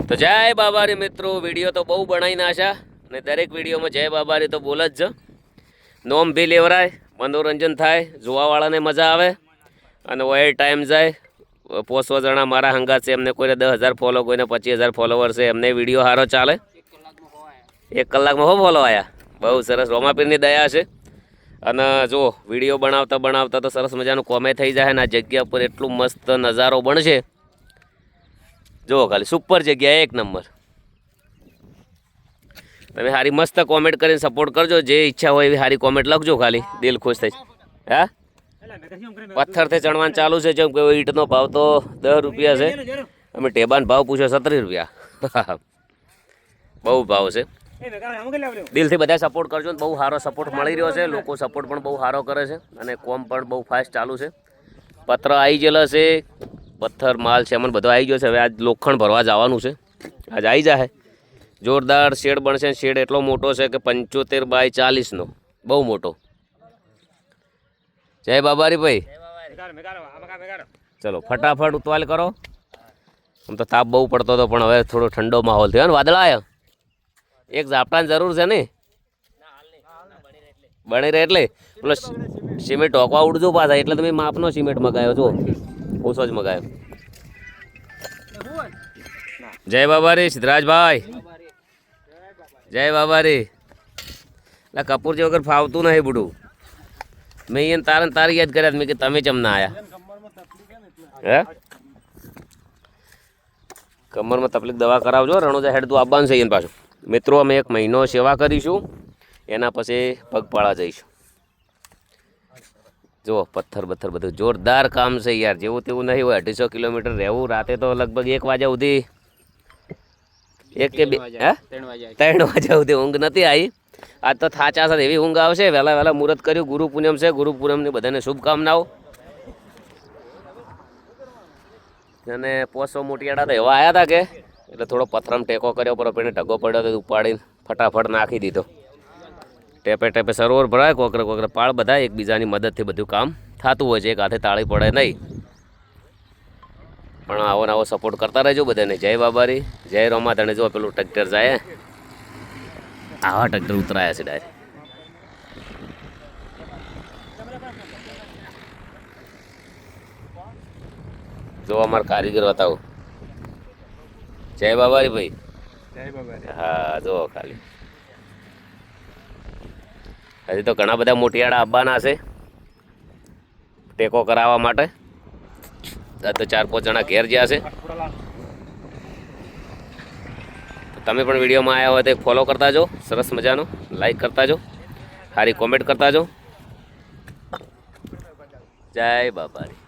તો જય બાબારી મિત્રો, વિડીયો તો બહુ બનાવી નાખ્યા અને દરેક વિડીયોમાં જય બાબારી તો બોલ જ છે. નોમ બી લેવરાય, મનોરંજન થાય, જોવાવાળાને મજા આવે અને ઓય ટાઈમ જાય. 500 જણા મારા હંગાત છે, એમને કોઈને 10,000 ફોલો, કોઈને 25,000 ફોલોવર છે, એમને વિડીયો સારો ચાલે. 1 કલાકમાં હો ફોલો આવ્યા. બહુ સરસ, રોમાપીરની દયા છે. અને જો વિડીયો બનાવતા બનાવતા તો સરસ મજાનું કોમે થઈ જાય ને આ જગ્યા પર એટલું મસ્ત નજારો બનશે. જો ખાલી સુપર જગ્યા, 1 નંબર. તમે સારી મસ્ત કોમેન્ટ કરીને સપોર્ટ કરજો. જે ઈચ્છા હોય એવી સારી કોમેન્ટ લખજો, ખાલી દિલ ખુશ થઈ. હા, પથ્થરથી ચણવાનું ચાલુ છે. જેમ કે ઈંટનો ભાવ તો 10 રૂપિયા છે, અમે ટેબાનો ભાવ પૂછ્યો 37 રૂપિયા. બહુ ભાવ છે. દિલથી બધા સપોર્ટ કરજો. બહુ સારો સપોર્ટ મળી રહ્યો છે. લોકો સપોર્ટ પણ બહુ સારો કરે છે અને કોમ પણ બહુ ફાસ્ટ ચાલુ છે. પત્ર આવી ગયેલા છે, પથ્થર માલ છે, એમને બધો આવી ગયો છે. હવે આજ લોખંડ ભરવા જવાનું છે. આજ આવી જાય. જોરદાર શેડ બનશે. શેડ એટલો મોટો છે કે 75 બાય 40નો, બહુ મોટો. જય બાબારી ભાઈ, ચલો ફટાફટ ઉતવાલ કરો. આમ તો તાપ બહુ પડતો હતો, પણ હવે થોડો ઠંડો માહોલ થયો ને, વાદળા આવ્યા. એક ઝાપટાની જરૂર છે ને, બની રહે એટલે પેલો સિમેન્ટ ઢોકવા ઉડજો પાછા, એટલે તમે માપનો સિમેન્ટ મગાવ્યો છો, ઓછો જ મગાવ્યો. જય બાબારી સિદ્ધરાજભાઈ, જય બાબારી. એટલે કપૂરજી વગર ફાવતું નહીં બુડું. મેં એને તારી યાદ કર્યા, મેં કે તમે ચમ ના આયા. હે, કમરમાં તકલીફ દવા કરાવજો. રણોજા હેડ તું આવવાનું છે એને પાછું. મિત્રો, અમે 1 મહિનો સેવા કરીશું, એના પછી પગપાળા જઈશું. જુઓ પથ્થર બથ્થર બધું જોરદાર કામ છે યાર. જેવું તેવું નહીં હોય. 250 કિલોમીટર રહેવું. રાતે તો લગભગ 1 વાગ્યા સુધી, 1 કે 2, 3 વાગ્યા સુધી ઊંઘ નથી આવી. આજ તો થાચા છે, એવી ઊંઘ આવશે. વહેલા વહેલા મુહૂર્ત કર્યું. ગુરુ પૂનમ છે. ગુરુ પૂનમની બધાને શુભકામનાઓ. અને 500 મોટિયાડા તો એવા આવ્યા હતા કે એટલે થોડો પથ્થરમ ટેકો કર્યો, પર એને ઢગો પડ્યો તો ઉપાડીને ફટાફટ નાખી દીધો. ટેપે ટેપે સરોવર ભરાય. કોકરે કોકરે પાળ બધા એકબીજાની મદદથી બધું કામ થતું હોય છે. એક હાથે તાળી પડે નહીં. પણ આવો ને આવો સપોર્ટ કરતા રહેજો બધાને. જય બાબારી, જય રોમા ધણે. જો પેલું ટ્રેક્ટર જાય, આવા ટ્રેક્ટર ઉતરાયા છે ડાયરેક્ટ. જો અમારા કારીગર બતાવો. જય બાબારી ભાઈ, જય બાબારી. હા, જો ખાલી હજી તો ઘણા બધા મોટિયાળા આવવાના છે ટેકો કરાવવા માટે. તો 4-5 જણા ઘેર જ્યાં છે. તમે પણ વિડીયોમાં આવ્યા હોય તો ફોલો કરતા જો, સરસ મજાનો લાઈક કરતા જો, સારી કોમેન્ટ કરતા જો. જય બાબારી.